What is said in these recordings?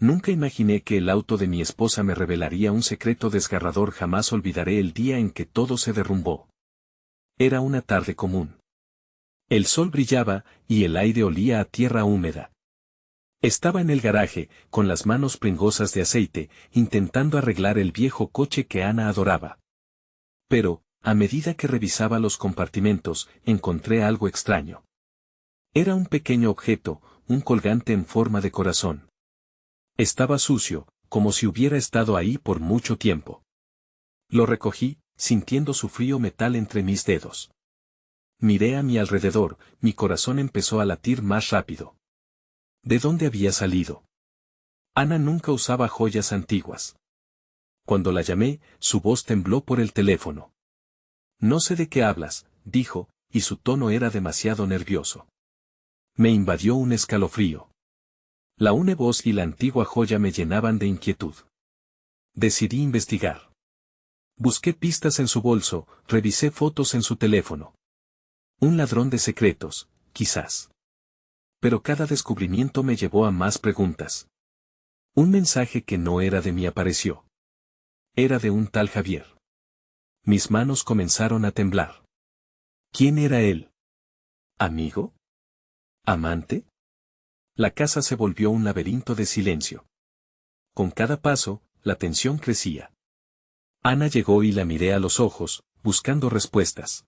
Nunca imaginé que el auto de mi esposa me revelaría un secreto desgarrador. Jamás olvidaré el día en que todo se derrumbó. Era una tarde común. El sol brillaba, y el aire olía a tierra húmeda. Estaba en el garaje, con las manos pringosas de aceite, intentando arreglar el viejo coche que Ana adoraba. Pero, a medida que revisaba los compartimentos, encontré algo extraño. Era un pequeño objeto, un colgante en forma de corazón. Estaba sucio, como si hubiera estado ahí por mucho tiempo. Lo recogí, sintiendo su frío metal entre mis dedos. Miré a mi alrededor, mi corazón empezó a latir más rápido. ¿De dónde había salido? Ana nunca usaba joyas antiguas. Cuando la llamé, su voz tembló por el teléfono. No sé de qué hablas, dijo, y su tono era demasiado nervioso. Me invadió un escalofrío. La voz y la antigua joya me llenaban de inquietud. Decidí investigar. Busqué pistas en su bolso, revisé fotos en su teléfono. Un ladrón de secretos, quizás. Pero cada descubrimiento me llevó a más preguntas. Un mensaje que no era de mí apareció. Era de un tal Javier. Mis manos comenzaron a temblar. ¿Quién era él? ¿Amigo? ¿Amante? La casa se volvió un laberinto de silencio. Con cada paso, la tensión crecía. Ana llegó y la miré a los ojos, buscando respuestas.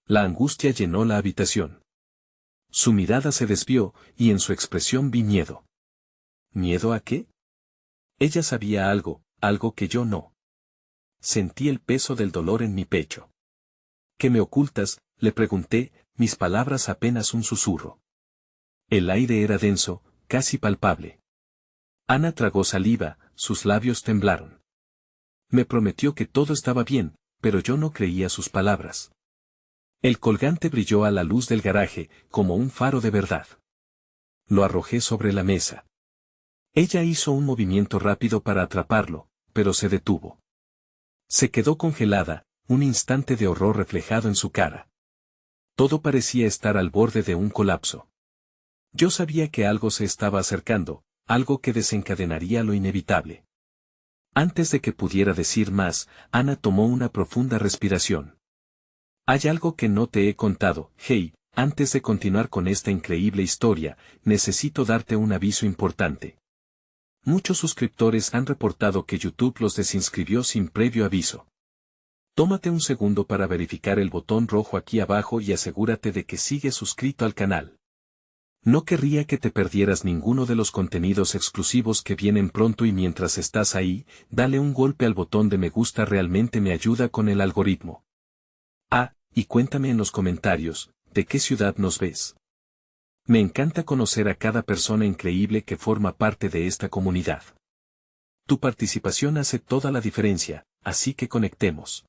La angustia llenó la habitación. Su mirada se desvió, y en su expresión vi miedo. ¿Miedo a qué? Ella sabía algo, algo que yo no. Sentí el peso del dolor en mi pecho. ¿Qué me ocultas?, le pregunté, mis palabras apenas un susurro. El aire era denso, casi palpable. Ana tragó saliva, sus labios temblaron. Me prometió que todo estaba bien, pero yo no creía sus palabras. El colgante brilló a la luz del garaje, como un faro de verdad. Lo arrojé sobre la mesa. Ella hizo un movimiento rápido para atraparlo, pero se detuvo. Se quedó congelada, un instante de horror reflejado en su cara. Todo parecía estar al borde de un colapso. Yo sabía que algo se estaba acercando, algo que desencadenaría lo inevitable. Antes de que pudiera decir más, Ana tomó una profunda respiración. Hay algo que no te he contado, hey, antes de continuar con esta increíble historia, necesito darte un aviso importante. Muchos suscriptores han reportado que YouTube los desinscribió sin previo aviso. Tómate un segundo para verificar el botón rojo aquí abajo y asegúrate de que sigues suscrito al canal. No querría que te perdieras ninguno de los contenidos exclusivos que vienen pronto y mientras estás ahí, dale un golpe al botón de me gusta, realmente me ayuda con el algoritmo. Y cuéntame en los comentarios, ¿de qué ciudad nos ves? Me encanta conocer a cada persona increíble que forma parte de esta comunidad. Tu participación hace toda la diferencia, así que conectemos.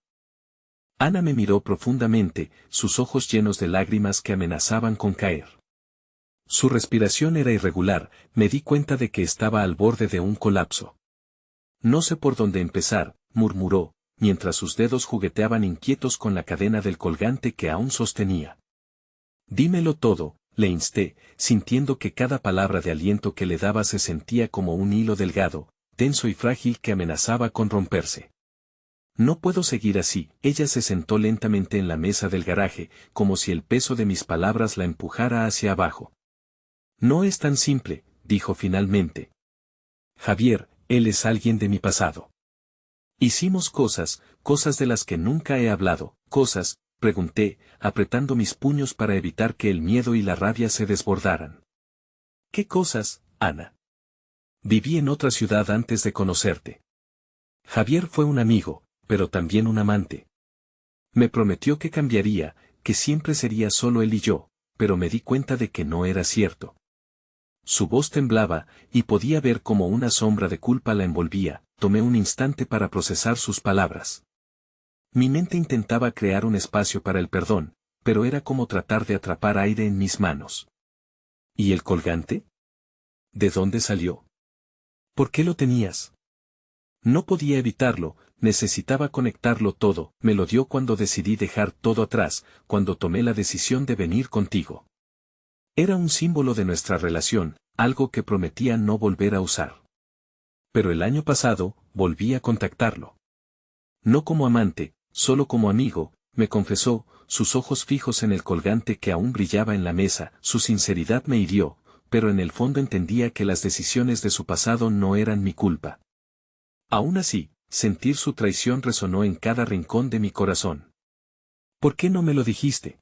Ana me miró profundamente, sus ojos llenos de lágrimas que amenazaban con caer. Su respiración era irregular, me di cuenta de que estaba al borde de un colapso. No sé por dónde empezar, murmuró, mientras sus dedos jugueteaban inquietos con la cadena del colgante que aún sostenía. Dímelo todo, le insté, sintiendo que cada palabra de aliento que le daba se sentía como un hilo delgado, tenso y frágil que amenazaba con romperse. No puedo seguir así. Ella se sentó lentamente en la mesa del garaje, como si el peso de mis palabras la empujara hacia abajo. No es tan simple, dijo finalmente. Javier, él es alguien de mi pasado. Hicimos cosas de las que nunca he hablado. ¿Cosas?, pregunté, apretando mis puños para evitar que el miedo y la rabia se desbordaran. ¿Qué cosas, Ana? Viví en otra ciudad antes de conocerte. Javier fue un amigo, pero también un amante. Me prometió que cambiaría, que siempre sería solo él y yo, pero me di cuenta de que no era cierto. Su voz temblaba, y podía ver cómo una sombra de culpa la envolvía. Tomé un instante para procesar sus palabras. Mi mente intentaba crear un espacio para el perdón, pero era como tratar de atrapar aire en mis manos. ¿Y el colgante? ¿De dónde salió? ¿Por qué lo tenías? No podía evitarlo, necesitaba conectarlo todo. Me lo dio cuando decidí dejar todo atrás, cuando tomé la decisión de venir contigo. Era un símbolo de nuestra relación, algo que prometía no volver a usar. Pero el año pasado, volví a contactarlo. No como amante, solo como amigo, me confesó, sus ojos fijos en el colgante que aún brillaba en la mesa, su sinceridad me hirió, pero en el fondo entendía que las decisiones de su pasado no eran mi culpa. Aún así, sentir su traición resonó en cada rincón de mi corazón. ¿Por qué no me lo dijiste?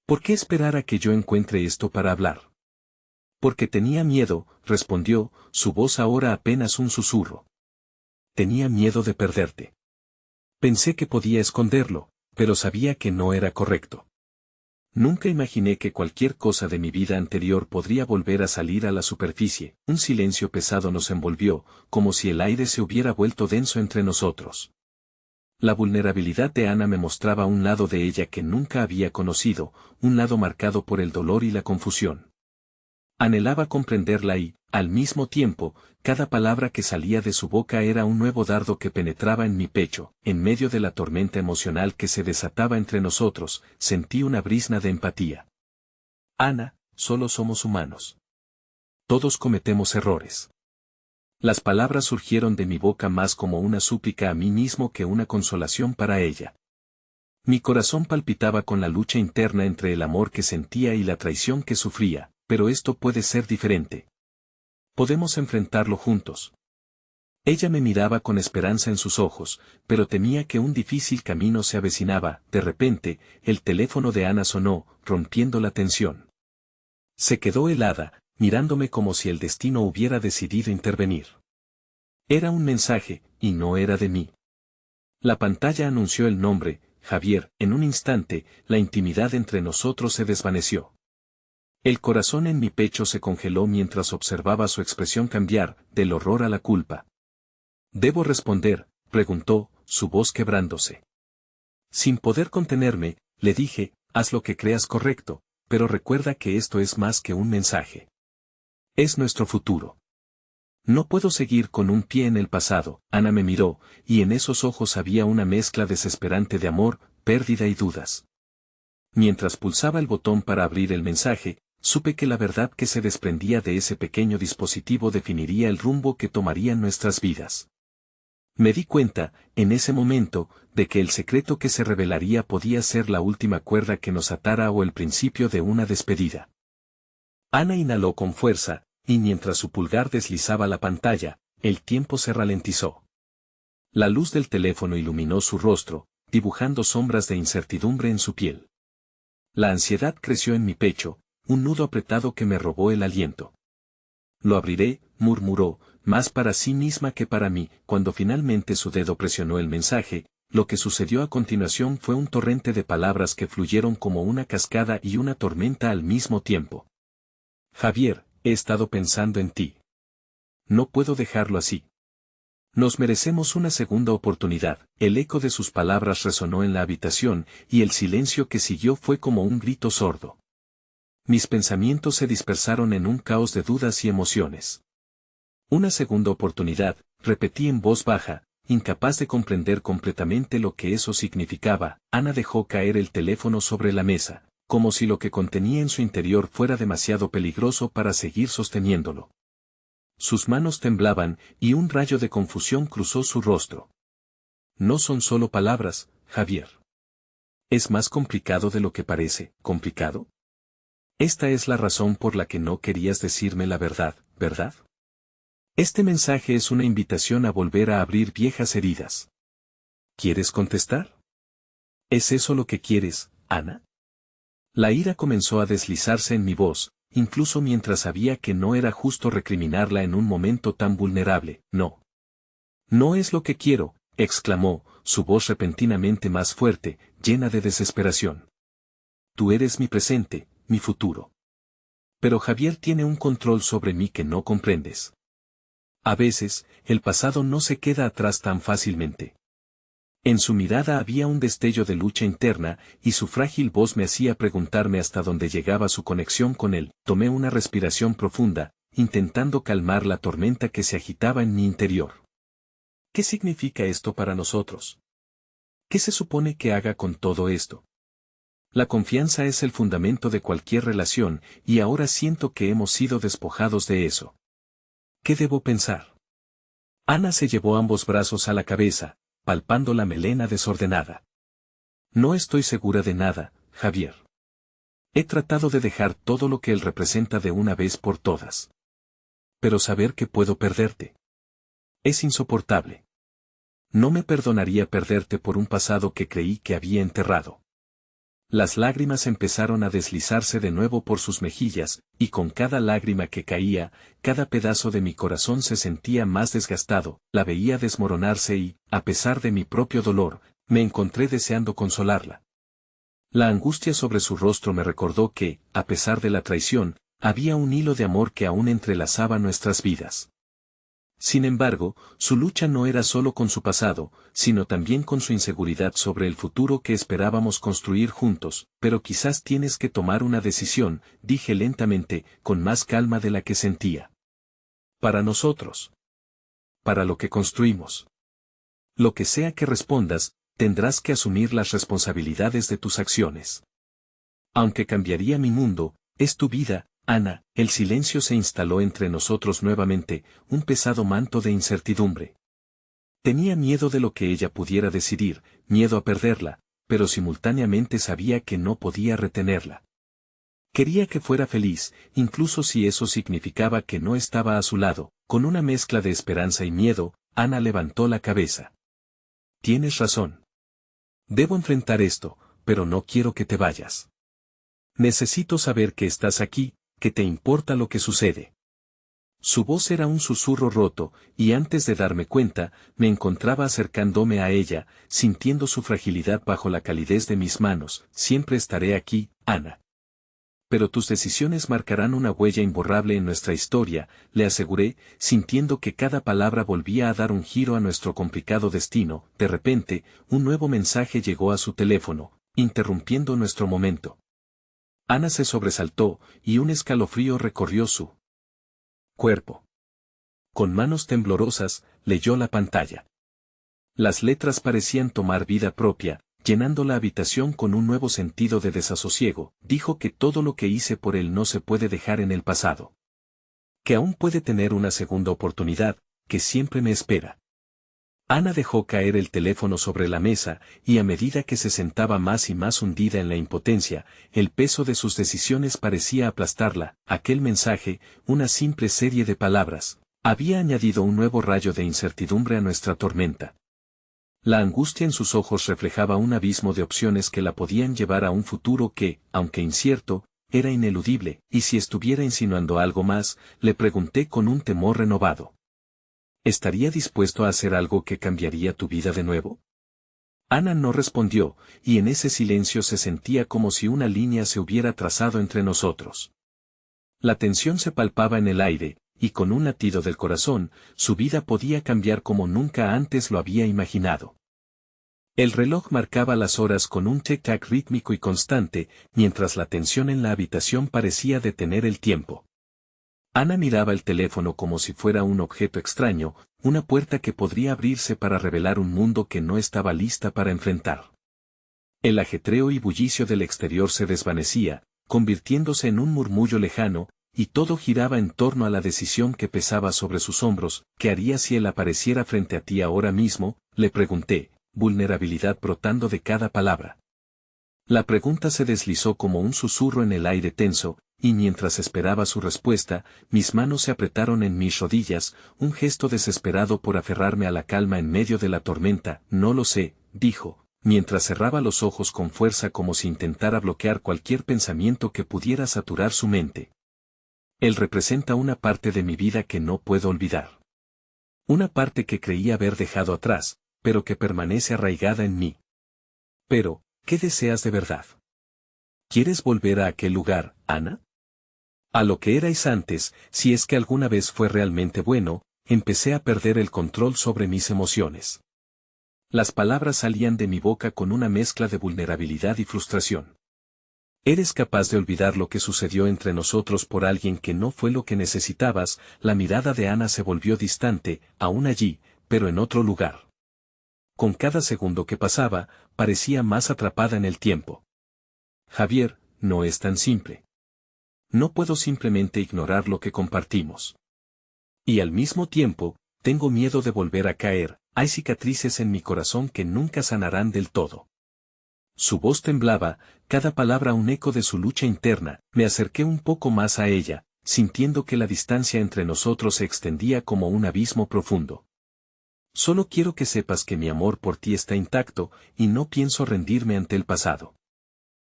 ¿Por qué esperar a que yo encuentre esto para hablar? Porque tenía miedo, respondió, su voz ahora apenas un susurro. Tenía miedo de perderte. Pensé que podía esconderlo, pero sabía que no era correcto. Nunca imaginé que cualquier cosa de mi vida anterior podría volver a salir a la superficie. Un silencio pesado nos envolvió, como si el aire se hubiera vuelto denso entre nosotros. La vulnerabilidad de Ana me mostraba un lado de ella que nunca había conocido, un lado marcado por el dolor y la confusión. Anhelaba comprenderla y, al mismo tiempo, cada palabra que salía de su boca era un nuevo dardo que penetraba en mi pecho. En medio de la tormenta emocional que se desataba entre nosotros, sentí una brizna de empatía. Ana, solo somos humanos. Todos cometemos errores. Las palabras surgieron de mi boca más como una súplica a mí mismo que una consolación para ella. Mi corazón palpitaba con la lucha interna entre el amor que sentía y la traición que sufría, pero esto puede ser diferente. Podemos enfrentarlo juntos. Ella me miraba con esperanza en sus ojos, pero temía que un difícil camino se avecinaba. De repente, el teléfono de Ana sonó, rompiendo la tensión. Se quedó helada, mirándome como si el destino hubiera decidido intervenir. Era un mensaje, y no era de mí. La pantalla anunció el nombre, Javier. En un instante, la intimidad entre nosotros se desvaneció. El corazón en mi pecho se congeló mientras observaba su expresión cambiar, del horror a la culpa. ¿Debo responder?, preguntó, su voz quebrándose. Sin poder contenerme, le dije, haz lo que creas correcto, pero recuerda que esto es más que un mensaje. Es nuestro futuro. No puedo seguir con un pie en el pasado. Ana me miró, y en esos ojos había una mezcla desesperante de amor, pérdida y dudas. Mientras pulsaba el botón para abrir el mensaje, supe que la verdad que se desprendía de ese pequeño dispositivo definiría el rumbo que tomarían nuestras vidas. Me di cuenta, en ese momento, de que el secreto que se revelaría podía ser la última cuerda que nos atara o el principio de una despedida. Ana inhaló con fuerza, y mientras su pulgar deslizaba la pantalla, el tiempo se ralentizó. La luz del teléfono iluminó su rostro, dibujando sombras de incertidumbre en su piel. La ansiedad creció en mi pecho, un nudo apretado que me robó el aliento. Lo abriré, murmuró, más para sí misma que para mí. Cuando finalmente su dedo presionó el mensaje, lo que sucedió a continuación fue un torrente de palabras que fluyeron como una cascada y una tormenta al mismo tiempo. Javier, he estado pensando en ti. No puedo dejarlo así. Nos merecemos una segunda oportunidad. El eco de sus palabras resonó en la habitación, y el silencio que siguió fue como un grito sordo. Mis pensamientos se dispersaron en un caos de dudas y emociones. Una segunda oportunidad, repetí en voz baja, incapaz de comprender completamente lo que eso significaba. Ana dejó caer el teléfono sobre la mesa, como si lo que contenía en su interior fuera demasiado peligroso para seguir sosteniéndolo. Sus manos temblaban, y un rayo de confusión cruzó su rostro. No son solo palabras, Javier. Es más complicado de lo que parece. ¿Complicado? Esta es la razón por la que no querías decirme la verdad, ¿verdad? Este mensaje es una invitación a volver a abrir viejas heridas. ¿Quieres contestar? ¿Es eso lo que quieres, Ana? La ira comenzó a deslizarse en mi voz, incluso mientras sabía que no era justo recriminarla en un momento tan vulnerable. No. No es lo que quiero, exclamó, su voz repentinamente más fuerte, llena de desesperación. Tú eres mi presente, mi futuro. Pero Javier tiene un control sobre mí que no comprendes. A veces, el pasado no se queda atrás tan fácilmente. En su mirada había un destello de lucha interna, y su frágil voz me hacía preguntarme hasta dónde llegaba su conexión con él. Tomé una respiración profunda, intentando calmar la tormenta que se agitaba en mi interior. ¿Qué significa esto para nosotros? ¿Qué se supone que haga con todo esto? La confianza es el fundamento de cualquier relación, y ahora siento que hemos sido despojados de eso. ¿Qué debo pensar? Ana se llevó ambos brazos a la cabeza, palpando la melena desordenada. No estoy segura de nada, Javier. He tratado de dejar todo lo que él representa de una vez por todas. Pero saber que puedo perderte es insoportable. No me perdonaría perderte por un pasado que creí que había enterrado. Las lágrimas empezaron a deslizarse de nuevo por sus mejillas, y con cada lágrima que caía, cada pedazo de mi corazón se sentía más desgastado, la veía desmoronarse y, a pesar de mi propio dolor, me encontré deseando consolarla. La angustia sobre su rostro me recordó que, a pesar de la traición, había un hilo de amor que aún entrelazaba nuestras vidas. Sin embargo, su lucha no era solo con su pasado, sino también con su inseguridad sobre el futuro que esperábamos construir juntos. Pero quizás tienes que tomar una decisión, dije lentamente, con más calma de la que sentía. Para nosotros. Para lo que construimos. Lo que sea que respondas, tendrás que asumir las responsabilidades de tus acciones. Aunque cambiaría mi mundo, es tu vida, Ana. El silencio se instaló entre nosotros nuevamente, un pesado manto de incertidumbre. Tenía miedo de lo que ella pudiera decidir, miedo a perderla, pero simultáneamente sabía que no podía retenerla. Quería que fuera feliz, incluso si eso significaba que no estaba a su lado. Con una mezcla de esperanza y miedo, Ana levantó la cabeza. Tienes razón. Debo enfrentar esto, pero no quiero que te vayas. Necesito saber que estás aquí, que te importa lo que sucede. Su voz era un susurro roto, y antes de darme cuenta, me encontraba acercándome a ella, sintiendo su fragilidad bajo la calidez de mis manos. Siempre estaré aquí, Ana. Pero tus decisiones marcarán una huella imborrable en nuestra historia, le aseguré, sintiendo que cada palabra volvía a dar un giro a nuestro complicado destino. De repente, un nuevo mensaje llegó a su teléfono, interrumpiendo nuestro momento. Ana se sobresaltó, y un escalofrío recorrió su cuerpo. Con manos temblorosas, leyó la pantalla. Las letras parecían tomar vida propia, llenando la habitación con un nuevo sentido de desasosiego. Dijo que todo lo que hice por él no se puede dejar en el pasado. Que aún puede tener una segunda oportunidad, que siempre me espera. Ana dejó caer el teléfono sobre la mesa, y a medida que se sentaba más y más hundida en la impotencia, el peso de sus decisiones parecía aplastarla. Aquel mensaje, una simple serie de palabras, había añadido un nuevo rayo de incertidumbre a nuestra tormenta. La angustia en sus ojos reflejaba un abismo de opciones que la podían llevar a un futuro que, aunque incierto, era ineludible. ¿Y si estuviera insinuando algo más?, le pregunté con un temor renovado. ¿Estaría dispuesto a hacer algo que cambiaría tu vida de nuevo? Ana no respondió, y en ese silencio se sentía como si una línea se hubiera trazado entre nosotros. La tensión se palpaba en el aire, y con un latido del corazón, su vida podía cambiar como nunca antes lo había imaginado. El reloj marcaba las horas con un tic-tac rítmico y constante, mientras la tensión en la habitación parecía detener el tiempo. Ana miraba el teléfono como si fuera un objeto extraño, una puerta que podría abrirse para revelar un mundo que no estaba lista para enfrentar. El ajetreo y bullicio del exterior se desvanecía, convirtiéndose en un murmullo lejano, y todo giraba en torno a la decisión que pesaba sobre sus hombros. ¿Qué haría si él apareciera frente a ti ahora mismo?, le pregunté, vulnerabilidad brotando de cada palabra. La pregunta se deslizó como un susurro en el aire tenso, y mientras esperaba su respuesta, mis manos se apretaron en mis rodillas, un gesto desesperado por aferrarme a la calma en medio de la tormenta. No lo sé, dijo, mientras cerraba los ojos con fuerza como si intentara bloquear cualquier pensamiento que pudiera saturar su mente. Él representa una parte de mi vida que no puedo olvidar. Una parte que creí haber dejado atrás, pero que permanece arraigada en mí. Pero, ¿qué deseas de verdad? ¿Quieres volver a aquel lugar, Ana? A lo que erais antes, si es que alguna vez fue realmente bueno. Empecé a perder el control sobre mis emociones. Las palabras salían de mi boca con una mezcla de vulnerabilidad y frustración. ¿Eres capaz de olvidar lo que sucedió entre nosotros por alguien que no fue lo que necesitabas? La mirada de Ana se volvió distante, aún allí, pero en otro lugar. Con cada segundo que pasaba, parecía más atrapada en el tiempo. Javier, no es tan simple. No puedo simplemente ignorar lo que compartimos. Y al mismo tiempo, tengo miedo de volver a caer, hay cicatrices en mi corazón que nunca sanarán del todo. Su voz temblaba, cada palabra un eco de su lucha interna. Me acerqué un poco más a ella, sintiendo que la distancia entre nosotros se extendía como un abismo profundo. Solo quiero que sepas que mi amor por ti está intacto, y no pienso rendirme ante el pasado.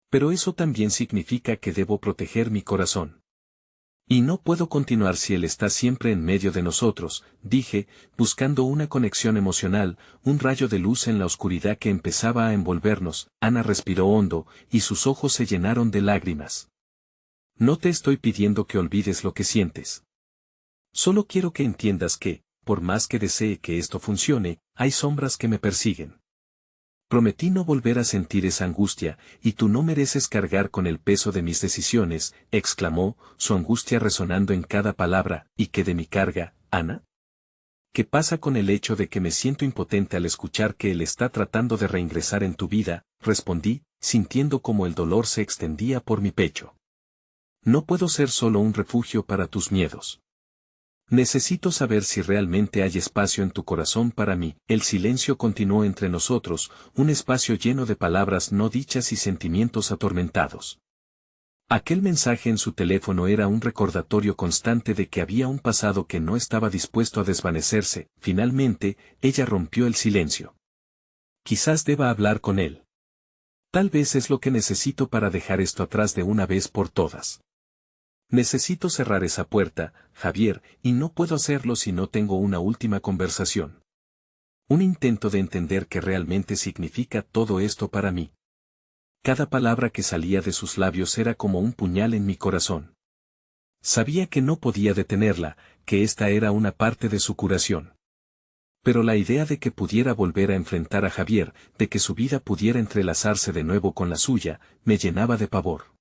Pero eso también significa que debo proteger mi corazón. Y no puedo continuar si él está siempre en medio de nosotros, dije, buscando una conexión emocional, un rayo de luz en la oscuridad que empezaba a envolvernos. Ana respiró hondo, y sus ojos se llenaron de lágrimas. No te estoy pidiendo que olvides lo que sientes. Solo quiero que entiendas que, por más que desee que esto funcione, hay sombras que me persiguen. Prometí no volver a sentir esa angustia, y tú no mereces cargar con el peso de mis decisiones, exclamó, su angustia resonando en cada palabra. ¿Y qué de mi carga, Ana? ¿Qué pasa con el hecho de que me siento impotente al escuchar que él está tratando de reingresar en tu vida? Respondí, sintiendo como el dolor se extendía por mi pecho. No puedo ser solo un refugio para tus miedos. Necesito saber si realmente hay espacio en tu corazón para mí. El silencio continuó entre nosotros, un espacio lleno de palabras no dichas y sentimientos atormentados. Aquel mensaje en su teléfono era un recordatorio constante de que había un pasado que no estaba dispuesto a desvanecerse. Finalmente, ella rompió el silencio. Quizás deba hablar con él. Tal vez es lo que necesito para dejar esto atrás de una vez por todas. Necesito cerrar esa puerta, Javier, y no puedo hacerlo si no tengo una última conversación. Un intento de entender qué realmente significa todo esto para mí. Cada palabra que salía de sus labios era como un puñal en mi corazón. Sabía que no podía detenerla, que esta era una parte de su curación. Pero la idea de que pudiera volver a enfrentar a Javier, de que su vida pudiera entrelazarse de nuevo con la suya, me llenaba de pavor.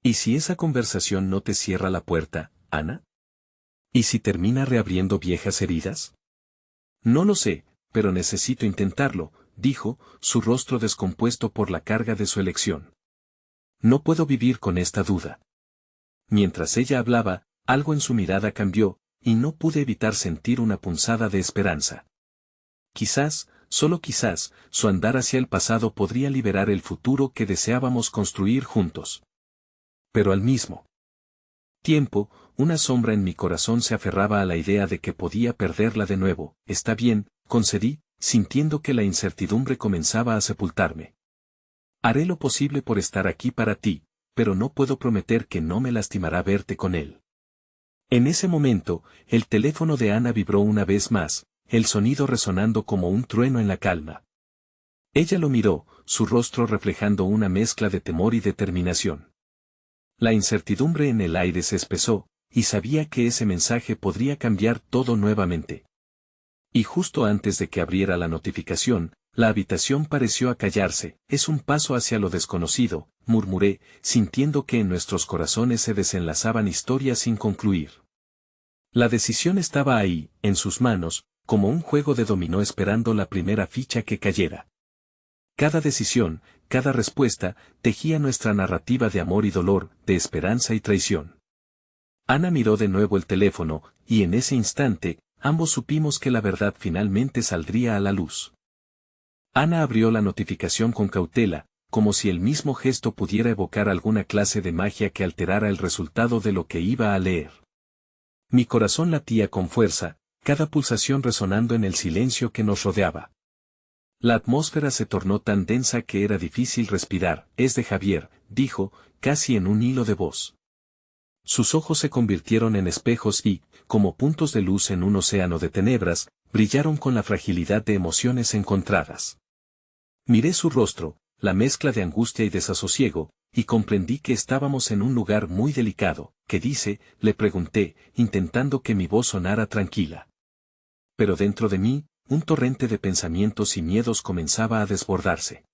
¿Y si esa conversación no te cierra la puerta, Ana? ¿Y si termina reabriendo viejas heridas? No lo sé, pero necesito intentarlo, dijo, su rostro descompuesto por la carga de su elección. No puedo vivir con esta duda. Mientras ella hablaba, algo en su mirada cambió, y no pude evitar sentir una punzada de esperanza. Quizás, solo quizás, su andar hacia el pasado podría liberar el futuro que deseábamos construir juntos. Pero al mismo tiempo, una sombra en mi corazón se aferraba a la idea de que podía perderla de nuevo. Está bien, concedí, sintiendo que la incertidumbre comenzaba a sepultarme. Haré lo posible por estar aquí para ti, pero no puedo prometer que no me lastimará verte con él. En ese momento, el teléfono de Ana vibró una vez más, el sonido resonando como un trueno en la calma. Ella lo miró, su rostro reflejando una mezcla de temor y determinación. La incertidumbre en el aire se espesó, y sabía que ese mensaje podría cambiar todo nuevamente. Y justo antes de que abriera la notificación, la habitación pareció acallarse. Es un paso hacia lo desconocido, murmuré, sintiendo que en nuestros corazones se desenlazaban historias sin concluir. La decisión estaba ahí, en sus manos, como un juego de dominó esperando la primera ficha que cayera. Cada decisión, cada respuesta, tejía nuestra narrativa de amor y dolor, de esperanza y traición. Ana miró de nuevo el teléfono, y en ese instante, ambos supimos que la verdad finalmente saldría a la luz. Ana abrió la notificación con cautela, como si el mismo gesto pudiera evocar alguna clase de magia que alterara el resultado de lo que iba a leer. Mi corazón latía con fuerza, cada pulsación resonando en el silencio que nos rodeaba. La atmósfera se tornó tan densa que era difícil respirar. Es de Javier, dijo, casi en un hilo de voz. Sus ojos se convirtieron en espejos y, como puntos de luz en un océano de tenebras, brillaron con la fragilidad de emociones encontradas. Miré su rostro, la mezcla de angustia y desasosiego, y comprendí que estábamos en un lugar muy delicado. ¿Qué dice?, le pregunté, intentando que mi voz sonara tranquila. Pero dentro de mí, un torrente de pensamientos y miedos comenzaba a desbordarse.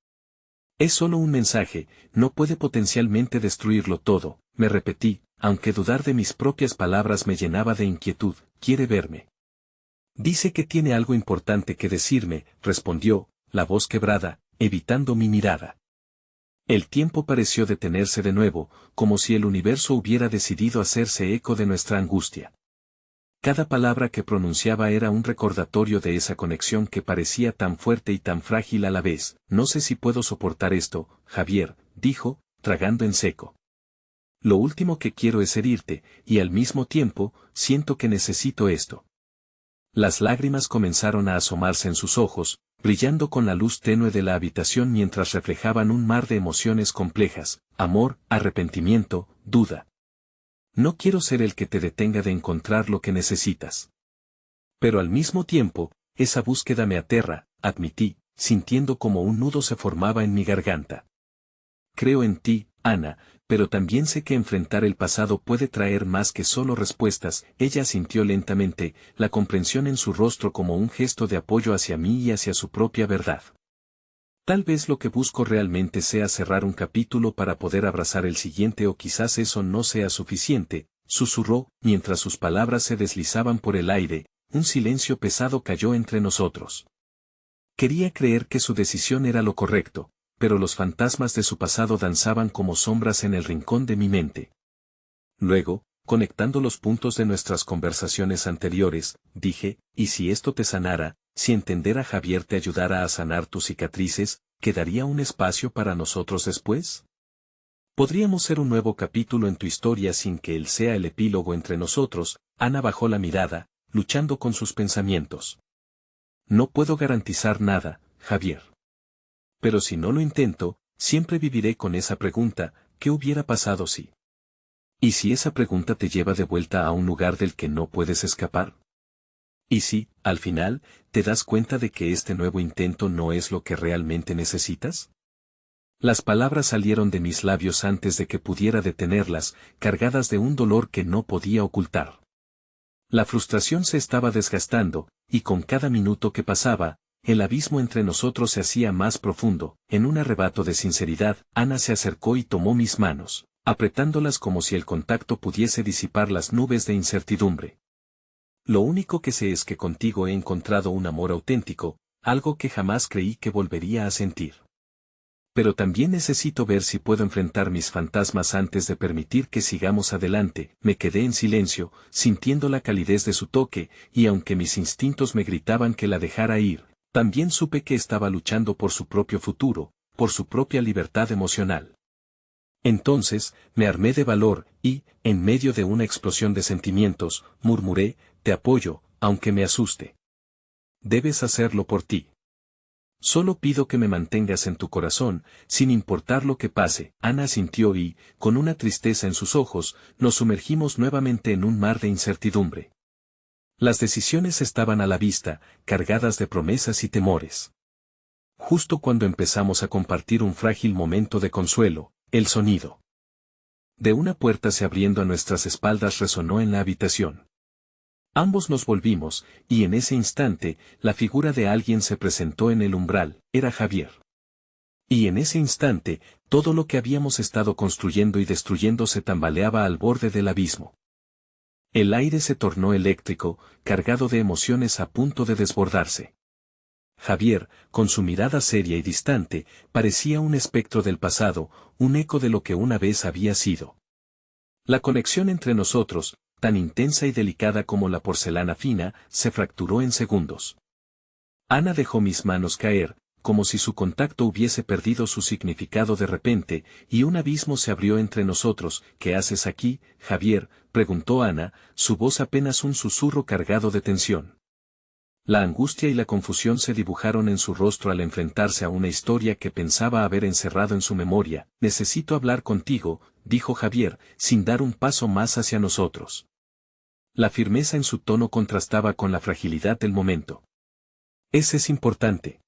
Es solo un mensaje, no puede potencialmente destruirlo todo, me repetí, aunque dudar de mis propias palabras me llenaba de inquietud. ¿Quiere verme? Dice que tiene algo importante que decirme, respondió, la voz quebrada, evitando mi mirada. El tiempo pareció detenerse de nuevo, como si el universo hubiera decidido hacerse eco de nuestra angustia. Cada palabra que pronunciaba era un recordatorio de esa conexión que parecía tan fuerte y tan frágil a la vez. No sé si puedo soportar esto, Javier, dijo, tragando en seco. Lo último que quiero es herirte, y al mismo tiempo, siento que necesito esto. Las lágrimas comenzaron a asomarse en sus ojos, brillando con la luz tenue de la habitación mientras reflejaban un mar de emociones complejas, amor, arrepentimiento, duda. No quiero ser el que te detenga de encontrar lo que necesitas. Pero al mismo tiempo, esa búsqueda me aterra, admití, sintiendo como un nudo se formaba en mi garganta. Creo en ti, Ana, pero también sé que enfrentar el pasado puede traer más que solo respuestas. Ella asintió lentamente, la comprensión en su rostro como un gesto de apoyo hacia mí y hacia su propia verdad. Tal vez lo que busco realmente sea cerrar un capítulo para poder abrazar el siguiente, o quizás eso no sea suficiente, susurró, mientras sus palabras se deslizaban por el aire. Un silencio pesado cayó entre nosotros. Quería creer que su decisión era lo correcto, pero los fantasmas de su pasado danzaban como sombras en el rincón de mi mente. Luego, conectando los puntos de nuestras conversaciones anteriores, dije, ¿y si esto te sanara? Si entender a Javier te ayudara a sanar tus cicatrices, ¿quedaría un espacio para nosotros después? ¿Podríamos ser un nuevo capítulo en tu historia sin que él sea el epílogo entre nosotros? Ana bajó la mirada, luchando con sus pensamientos. No puedo garantizar nada, Javier. Pero si no lo intento, siempre viviré con esa pregunta, ¿qué hubiera pasado si? ¿Y si esa pregunta te lleva de vuelta a un lugar del que no puedes escapar? ¿Y si, al final, te das cuenta de que este nuevo intento no es lo que realmente necesitas? Las palabras salieron de mis labios antes de que pudiera detenerlas, cargadas de un dolor que no podía ocultar. La frustración se estaba desgastando, y con cada minuto que pasaba, el abismo entre nosotros se hacía más profundo. En un arrebato de sinceridad, Ana se acercó y tomó mis manos, apretándolas como si el contacto pudiese disipar las nubes de incertidumbre. Lo único que sé es que contigo he encontrado un amor auténtico, algo que jamás creí que volvería a sentir. Pero también necesito ver si puedo enfrentar mis fantasmas antes de permitir que sigamos adelante. Me quedé en silencio, sintiendo la calidez de su toque, y aunque mis instintos me gritaban que la dejara ir, también supe que estaba luchando por su propio futuro, por su propia libertad emocional. Entonces, me armé de valor, y, en medio de una explosión de sentimientos, murmuré, te apoyo, aunque me asuste. Debes hacerlo por ti. Solo pido que me mantengas en tu corazón, sin importar lo que pase. Ana asintió y, con una tristeza en sus ojos, nos sumergimos nuevamente en un mar de incertidumbre. Las decisiones estaban a la vista, cargadas de promesas y temores. Justo cuando empezamos a compartir un frágil momento de consuelo, el sonido de una puerta se abriendo a nuestras espaldas resonó en la habitación. Ambos nos volvimos, y en ese instante, la figura de alguien se presentó en el umbral. Era Javier. Y en ese instante, todo lo que habíamos estado construyendo y destruyendo se tambaleaba al borde del abismo. El aire se tornó eléctrico, cargado de emociones a punto de desbordarse. Javier, con su mirada seria y distante, parecía un espectro del pasado, un eco de lo que una vez había sido. La conexión entre nosotros, tan intensa y delicada como la porcelana fina, se fracturó en segundos. Ana dejó mis manos caer, como si su contacto hubiese perdido su significado de repente, y un abismo se abrió entre nosotros. ¿Qué haces aquí, Javier?, preguntó Ana, su voz apenas un susurro cargado de tensión. La angustia y la confusión se dibujaron en su rostro al enfrentarse a una historia que pensaba haber encerrado en su memoria. Necesito hablar contigo, dijo Javier, sin dar un paso más hacia nosotros. La firmeza en su tono contrastaba con la fragilidad del momento. Es importante.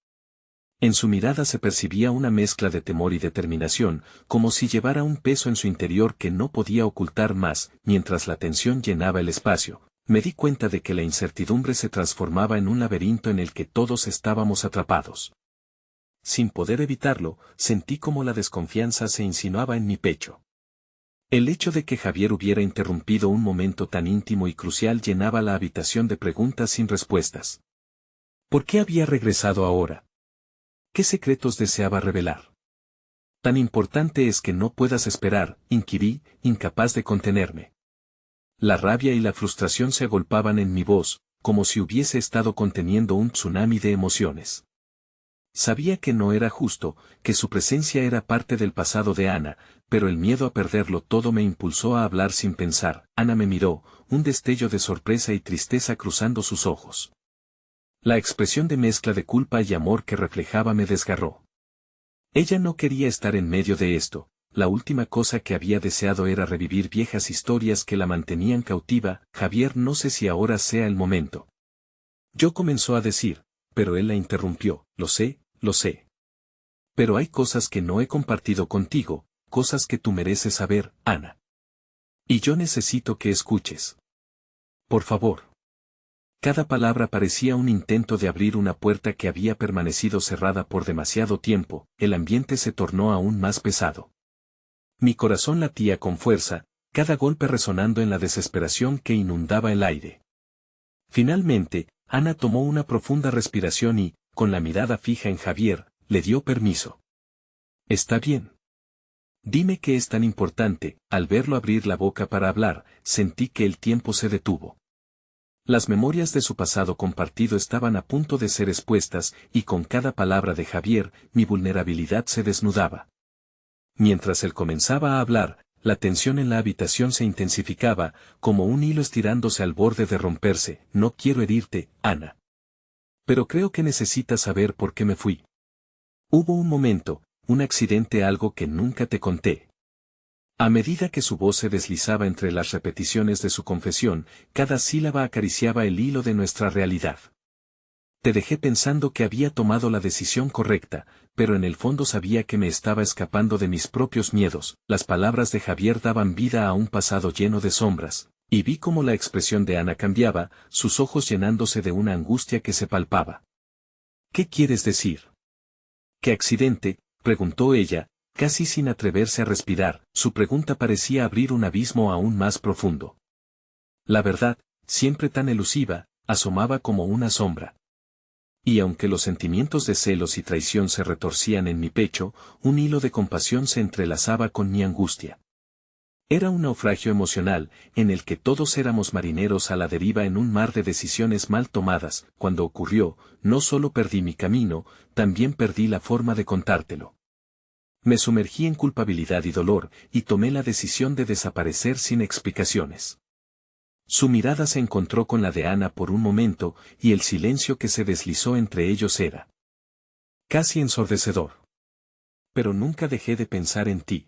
En su mirada se percibía una mezcla de temor y determinación, como si llevara un peso en su interior que no podía ocultar más. Mientras la tensión llenaba el espacio, me di cuenta de que la incertidumbre se transformaba en un laberinto en el que todos estábamos atrapados. Sin poder evitarlo, sentí como la desconfianza se insinuaba en mi pecho. El hecho de que Javier hubiera interrumpido un momento tan íntimo y crucial llenaba la habitación de preguntas sin respuestas. ¿Por qué había regresado ahora? ¿Qué secretos deseaba revelar? Tan importante es que no puedas esperar, inquirí, incapaz de contenerme. La rabia y la frustración se agolpaban en mi voz, como si hubiese estado conteniendo un tsunami de emociones. Sabía que no era justo, que su presencia era parte del pasado de Ana, pero el miedo a perderlo todo me impulsó a hablar sin pensar. Ana me miró, un destello de sorpresa y tristeza cruzando sus ojos. La expresión de mezcla de culpa y amor que reflejaba me desgarró. Ella no quería estar en medio de esto, la última cosa que había deseado era revivir viejas historias que la mantenían cautiva. Javier, no sé si ahora sea el momento. Yo comenzó a decir, pero él la interrumpió, lo sé, lo sé. Pero hay cosas que no he compartido contigo, cosas que tú mereces saber, Ana. Y yo necesito que escuches. Por favor. Cada palabra parecía un intento de abrir una puerta que había permanecido cerrada por demasiado tiempo. El ambiente se tornó aún más pesado. Mi corazón latía con fuerza, cada golpe resonando en la desesperación que inundaba el aire. Finalmente, Ana tomó una profunda respiración y, con la mirada fija en Javier, le dio permiso. Está bien. Dime qué es tan importante. Al verlo abrir la boca para hablar, sentí que el tiempo se detuvo. Las memorias de su pasado compartido estaban a punto de ser expuestas, y con cada palabra de Javier, mi vulnerabilidad se desnudaba. Mientras él comenzaba a hablar, la tensión en la habitación se intensificaba, como un hilo estirándose al borde de romperse. No quiero herirte, Ana. Pero creo que necesitas saber por qué me fui. Hubo un momento, un accidente, algo que nunca te conté. A medida que su voz se deslizaba entre las repeticiones de su confesión, cada sílaba acariciaba el hilo de nuestra realidad. Te dejé pensando que había tomado la decisión correcta, pero en el fondo sabía que me estaba escapando de mis propios miedos. Las palabras de Javier daban vida a un pasado lleno de sombras, y vi cómo la expresión de Ana cambiaba, sus ojos llenándose de una angustia que se palpaba. ¿Qué quieres decir? ¿Qué accidente?, preguntó ella, casi sin atreverse a respirar. Su pregunta parecía abrir un abismo aún más profundo. La verdad, siempre tan elusiva, asomaba como una sombra. Y aunque los sentimientos de celos y traición se retorcían en mi pecho, un hilo de compasión se entrelazaba con mi angustia. Era un naufragio emocional, en el que todos éramos marineros a la deriva en un mar de decisiones mal tomadas. Cuando ocurrió, no solo perdí mi camino, también perdí la forma de contártelo. Me sumergí en culpabilidad y dolor, y tomé la decisión de desaparecer sin explicaciones. Su mirada se encontró con la de Ana por un momento, y el silencio que se deslizó entre ellos era casi ensordecedor. Pero nunca dejé de pensar en ti.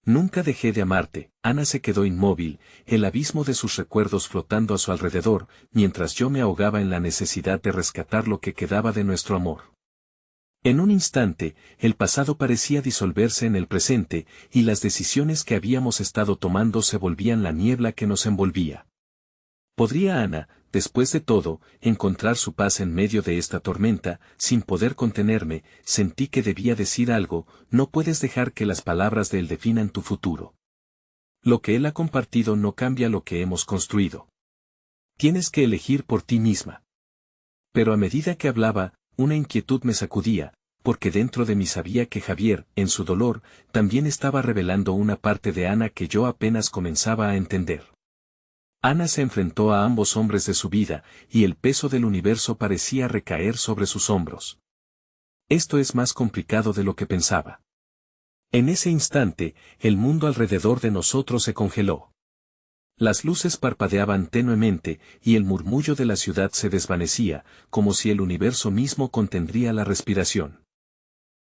Nunca dejé de amarte. Ana se quedó inmóvil, el abismo de sus recuerdos flotando a su alrededor, mientras yo me ahogaba en la necesidad de rescatar lo que quedaba de nuestro amor. En un instante, el pasado parecía disolverse en el presente, y las decisiones que habíamos estado tomando se volvían la niebla que nos envolvía. ¿Podría Ana, después de todo, encontrar su paz en medio de esta tormenta? Sin poder contenerme, sentí que debía decir algo. No puedes dejar que las palabras de él definan tu futuro. Lo que él ha compartido no cambia lo que hemos construido. Tienes que elegir por ti misma. Pero a medida que hablaba, una inquietud me sacudía, porque dentro de mí sabía que Javier, en su dolor, también estaba revelando una parte de Ana que yo apenas comenzaba a entender. Ana se enfrentó a ambos hombres de su vida, y el peso del universo parecía recaer sobre sus hombros. Esto es más complicado de lo que pensaba. En ese instante, el mundo alrededor de nosotros se congeló. Las luces parpadeaban tenuemente, y el murmullo de la ciudad se desvanecía, como si el universo mismo contendría la respiración.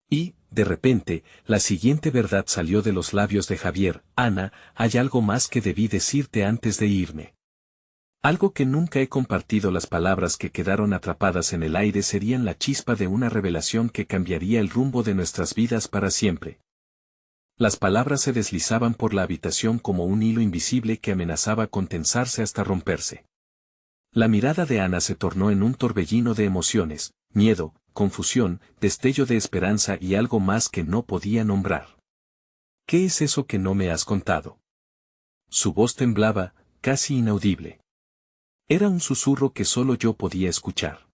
Y, de repente, la siguiente verdad salió de los labios de Javier: Ana, hay algo más que debí decirte antes de irme. Algo que nunca he compartido. Las palabras que quedaron atrapadas en el aire serían la chispa de una revelación que cambiaría el rumbo de nuestras vidas para siempre. Las palabras se deslizaban por la habitación como un hilo invisible que amenazaba con tensarse hasta romperse. La mirada de Ana se tornó en un torbellino de emociones, miedo, confusión, destello de esperanza y algo más que no podía nombrar. ¿Qué es eso que no me has contado? Su voz temblaba, casi inaudible. Era un susurro que solo yo podía escuchar.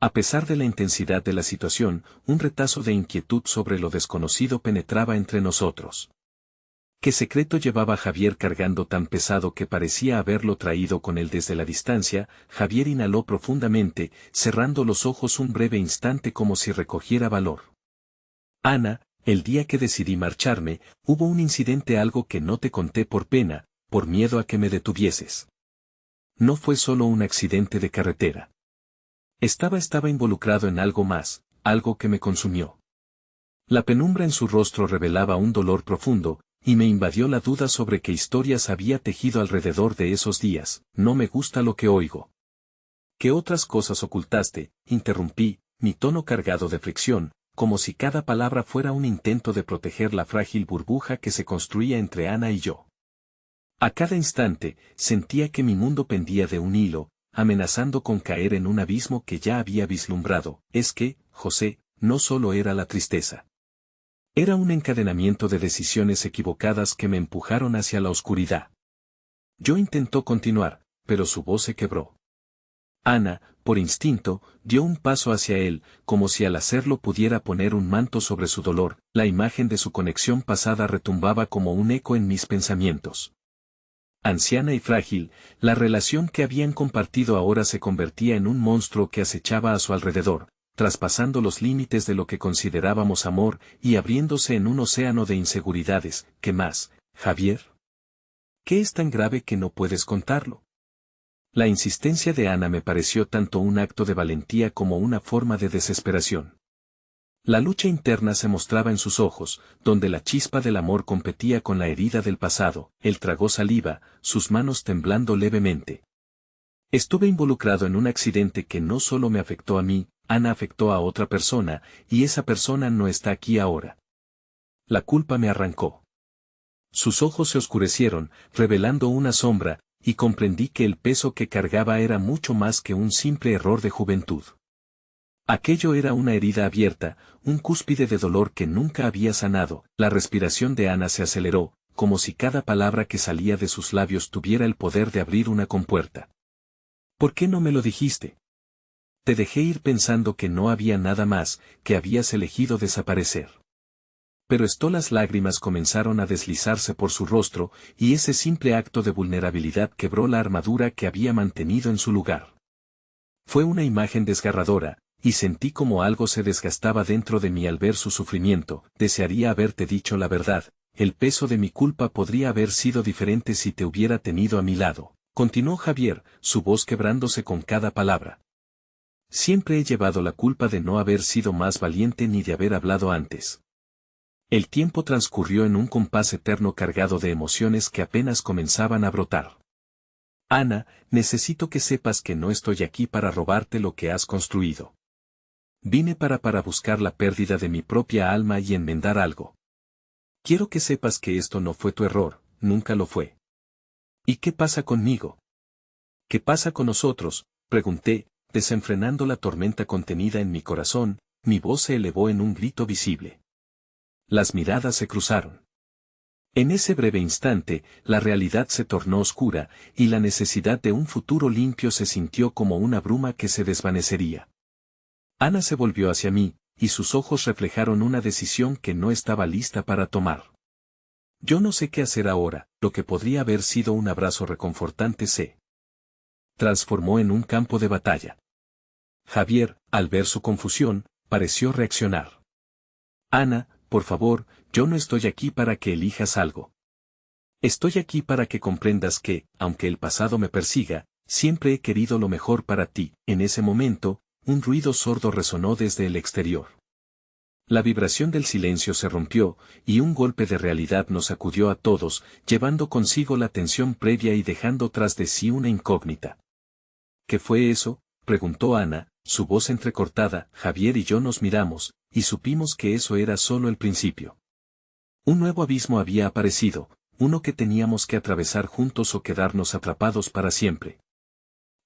A pesar de la intensidad de la situación, un retazo de inquietud sobre lo desconocido penetraba entre nosotros. ¿Qué secreto llevaba Javier cargando tan pesado que parecía haberlo traído con él desde la distancia? Javier inhaló profundamente, cerrando los ojos un breve instante como si recogiera valor. Ana, el día que decidí marcharme, hubo un incidente, algo que no te conté por pena, por miedo a que me detuvieses. No fue solo un accidente de carretera. Estaba involucrado en algo más, algo que me consumió. La penumbra en su rostro revelaba un dolor profundo, y me invadió la duda sobre qué historias había tejido alrededor de esos días. No me gusta lo que oigo. ¿Qué otras cosas ocultaste? Interrumpí, mi tono cargado de fricción, como si cada palabra fuera un intento de proteger la frágil burbuja que se construía entre Ana y yo. A cada instante, sentía que mi mundo pendía de un hilo, amenazando con caer en un abismo que ya había vislumbrado. Es que, José, no solo era la tristeza. Era un encadenamiento de decisiones equivocadas que me empujaron hacia la oscuridad. Yo intentó continuar, pero su voz se quebró. Ana, por instinto, dio un paso hacia él, como si al hacerlo pudiera poner un manto sobre su dolor. La imagen de su conexión pasada retumbaba como un eco en mis pensamientos. Anciana y frágil, la relación que habían compartido ahora se convertía en un monstruo que acechaba a su alrededor, traspasando los límites de lo que considerábamos amor y abriéndose en un océano de inseguridades. ¿Qué más, Javier? ¿Qué es tan grave que no puedes contarlo? La insistencia de Ana me pareció tanto un acto de valentía como una forma de desesperación. La lucha interna se mostraba en sus ojos, donde la chispa del amor competía con la herida del pasado. Él tragó saliva, sus manos temblando levemente. Estuve involucrado en un accidente que no solo me afectó a mí, Ana afectó a otra persona, y esa persona no está aquí ahora. La culpa me arrancó. Sus ojos se oscurecieron, revelando una sombra, y comprendí que el peso que cargaba era mucho más que un simple error de juventud. Aquello era una herida abierta, un cúspide de dolor que nunca había sanado. La respiración de Ana se aceleró, como si cada palabra que salía de sus labios tuviera el poder de abrir una compuerta. ¿Por qué no me lo dijiste? Te dejé ir pensando que no había nada más, que habías elegido desaparecer. Pero las lágrimas comenzaron a deslizarse por su rostro, y ese simple acto de vulnerabilidad quebró la armadura que había mantenido en su lugar. Fue una imagen desgarradora, y sentí como algo se desgastaba dentro de mí al ver su sufrimiento. Desearía haberte dicho la verdad, el peso de mi culpa podría haber sido diferente si te hubiera tenido a mi lado, continuó Javier, su voz quebrándose con cada palabra. Siempre he llevado la culpa de no haber sido más valiente ni de haber hablado antes. El tiempo transcurrió en un compás eterno cargado de emociones que apenas comenzaban a brotar. Ana, necesito que sepas que no estoy aquí para robarte lo que has construido. Vine para buscar la pérdida de mi propia alma y enmendar algo. Quiero que sepas que esto no fue tu error, nunca lo fue. ¿Y qué pasa conmigo? ¿Qué pasa con nosotros?, pregunté, desenfrenando la tormenta contenida en mi corazón. Mi voz se elevó en un grito visible. Las miradas se cruzaron. En ese breve instante, la realidad se tornó oscura, y la necesidad de un futuro limpio se sintió como una bruma que se desvanecería. Ana se volvió hacia mí, y sus ojos reflejaron una decisión que no estaba lista para tomar. Yo no sé qué hacer ahora. Lo que podría haber sido un abrazo reconfortante se transformó en un campo de batalla. Javier, al ver su confusión, pareció reaccionar. Ana, por favor, yo no estoy aquí para que elijas algo. Estoy aquí para que comprendas que, aunque el pasado me persiga, siempre he querido lo mejor para ti. En ese momento, un ruido sordo resonó desde el exterior. La vibración del silencio se rompió, y un golpe de realidad nos sacudió a todos, llevando consigo la tensión previa y dejando tras de sí una incógnita. ¿Qué fue eso?, preguntó Ana, su voz entrecortada. Javier y yo nos miramos, y supimos que eso era solo el principio. Un nuevo abismo había aparecido, uno que teníamos que atravesar juntos o quedarnos atrapados para siempre.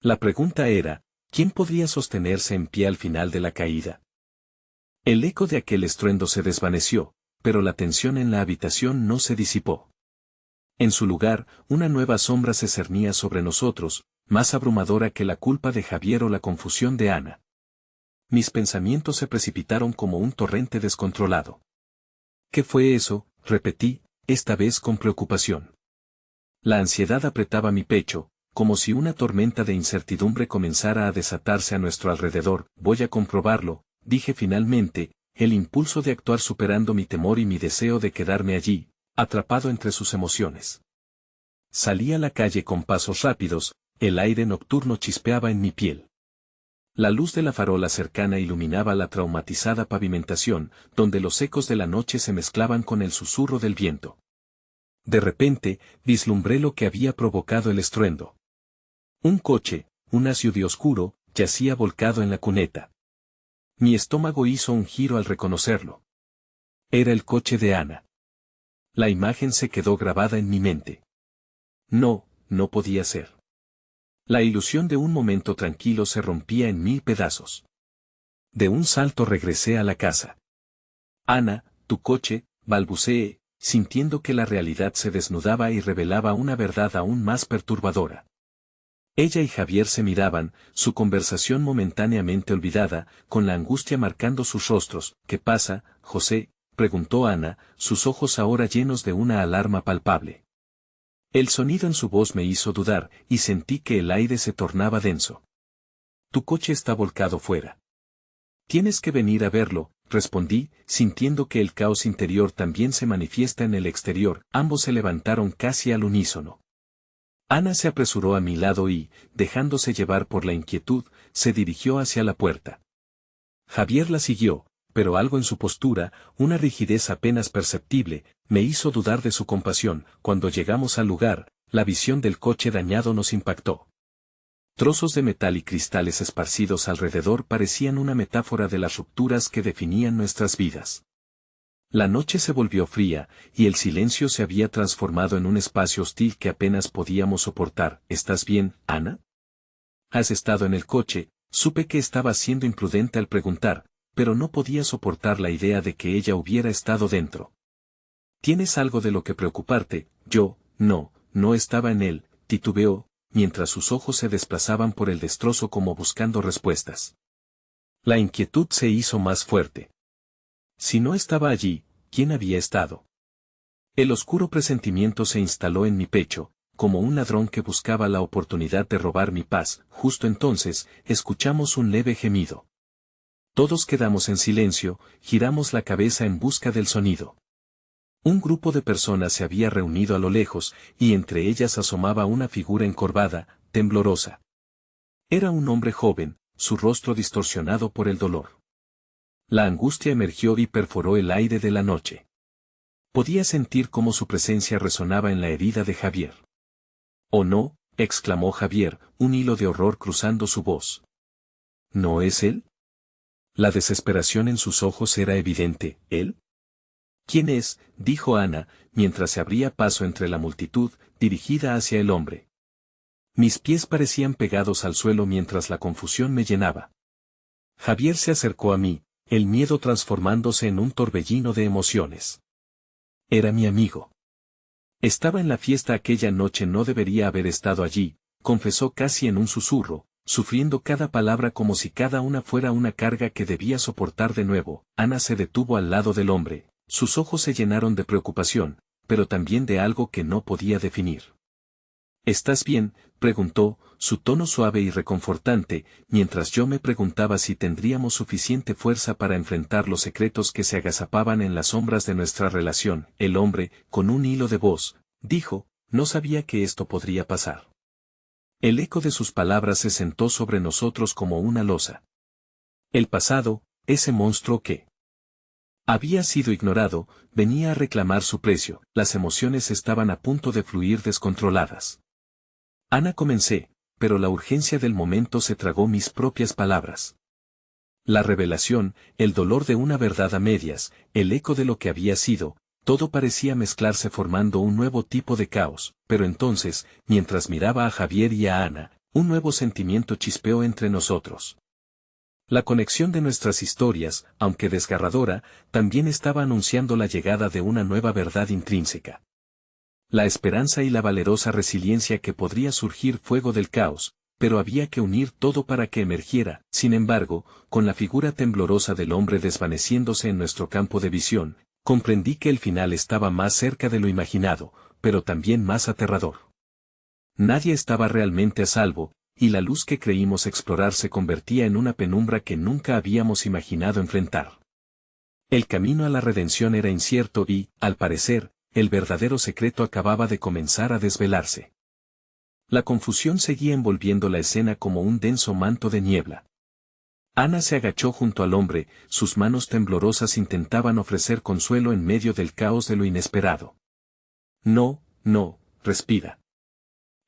La pregunta era, ¿quién podría sostenerse en pie al final de la caída? El eco de aquel estruendo se desvaneció, pero la tensión en la habitación no se disipó. En su lugar, una nueva sombra se cernía sobre nosotros, más abrumadora que la culpa de Javier o la confusión de Ana. Mis pensamientos se precipitaron como un torrente descontrolado. ¿Qué fue eso?, repetí, esta vez con preocupación. La ansiedad apretaba mi pecho, como si una tormenta de incertidumbre comenzara a desatarse a nuestro alrededor. Voy a comprobarlo, dije finalmente, el impulso de actuar superando mi temor y mi deseo de quedarme allí, atrapado entre sus emociones. Salí a la calle con pasos rápidos, el aire nocturno chispeaba en mi piel. La luz de la farola cercana iluminaba la traumatizada pavimentación, donde los ecos de la noche se mezclaban con el susurro del viento. De repente, vislumbré lo que había provocado el estruendo. Un coche, un SUV oscuro, yacía volcado en la cuneta. Mi estómago hizo un giro al reconocerlo. Era el coche de Ana. La imagen se quedó grabada en mi mente. No, no podía ser. La ilusión de un momento tranquilo se rompía en 1000 pedazos. De un salto regresé a la casa. Ana, tu coche, balbuceé, sintiendo que la realidad se desnudaba y revelaba una verdad aún más perturbadora. Ella y Javier se miraban, su conversación momentáneamente olvidada, con la angustia marcando sus rostros. ¿Qué pasa, José?, preguntó Ana, sus ojos ahora llenos de una alarma palpable. El sonido en su voz me hizo dudar, y sentí que el aire se tornaba denso. Tu coche está volcado fuera. Tienes que venir a verlo, respondí, sintiendo que el caos interior también se manifiesta en el exterior. Ambos se levantaron casi al unísono. Ana se apresuró a mi lado y, dejándose llevar por la inquietud, se dirigió hacia la puerta. Javier la siguió, pero algo en su postura, una rigidez apenas perceptible, me hizo dudar de su compasión. Cuando llegamos al lugar, la visión del coche dañado nos impactó. Trozos de metal y cristales esparcidos alrededor parecían una metáfora de las rupturas que definían nuestras vidas. La noche se volvió fría, y el silencio se había transformado en un espacio hostil que apenas podíamos soportar. ¿Estás bien, Ana? ¿Has estado en el coche? Supe que estaba siendo imprudente al preguntar, pero no podía soportar la idea de que ella hubiera estado dentro. ¿Tienes algo de lo que preocuparte? Yo, no estaba en él, titubeó, mientras sus ojos se desplazaban por el destrozo como buscando respuestas. La inquietud se hizo más fuerte. Si no estaba allí, ¿quién había estado? El oscuro presentimiento se instaló en mi pecho, como un ladrón que buscaba la oportunidad de robar mi paz. Justo entonces, escuchamos un leve gemido. Todos quedamos en silencio, giramos la cabeza en busca del sonido. Un grupo de personas se había reunido a lo lejos, y entre ellas asomaba una figura encorvada, temblorosa. Era un hombre joven, su rostro distorsionado por el dolor. La angustia emergió y perforó el aire de la noche. Podía sentir cómo su presencia resonaba en la herida de Javier. «¿Oh no?», exclamó Javier, un hilo de horror cruzando su voz. «¿No es él?». La desesperación en sus ojos era evidente. «¿Él? ¿Quién es?», dijo Ana, mientras se abría paso entre la multitud, dirigida hacia el hombre. Mis pies parecían pegados al suelo mientras la confusión me llenaba. Javier se acercó a mí, el miedo transformándose en un torbellino de emociones. Era mi amigo. Estaba en la fiesta aquella noche, no debería haber estado allí, confesó casi en un susurro, sufriendo cada palabra como si cada una fuera una carga que debía soportar de nuevo. Ana se detuvo al lado del hombre, sus ojos se llenaron de preocupación, pero también de algo que no podía definir. «¿Estás bien?», preguntó, su tono suave y reconfortante, mientras yo me preguntaba si tendríamos suficiente fuerza para enfrentar los secretos que se agazapaban en las sombras de nuestra relación. El hombre, con un hilo de voz, dijo, «No sabía que esto podría pasar». El eco de sus palabras se sentó sobre nosotros como una losa. El pasado, ese monstruo que había sido ignorado, venía a reclamar su precio. Las emociones estaban a punto de fluir descontroladas. «Ana», comencé, pero la urgencia del momento se tragó mis propias palabras. La revelación, el dolor de una verdad a medias, el eco de lo que había sido, todo parecía mezclarse formando un nuevo tipo de caos. Pero entonces, mientras miraba a Javier y a Ana, un nuevo sentimiento chispeó entre nosotros. La conexión de nuestras historias, aunque desgarradora, también estaba anunciando la llegada de una nueva verdad intrínseca. La esperanza y la valerosa resiliencia que podría surgir fuego del caos, pero había que unir todo para que emergiera. Sin embargo, con la figura temblorosa del hombre desvaneciéndose en nuestro campo de visión, Comprendí que el final estaba más cerca de lo imaginado, pero también más aterrador. Nadie estaba realmente a salvo, y la luz que creímos explorar se convertía en una penumbra que nunca habíamos imaginado enfrentar. El camino a la redención era incierto y, al parecer, el verdadero secreto acababa de comenzar a desvelarse. La confusión seguía envolviendo la escena como un denso manto de niebla. Ana se agachó junto al hombre, sus manos temblorosas intentaban ofrecer consuelo en medio del caos de lo inesperado. No, no, respira.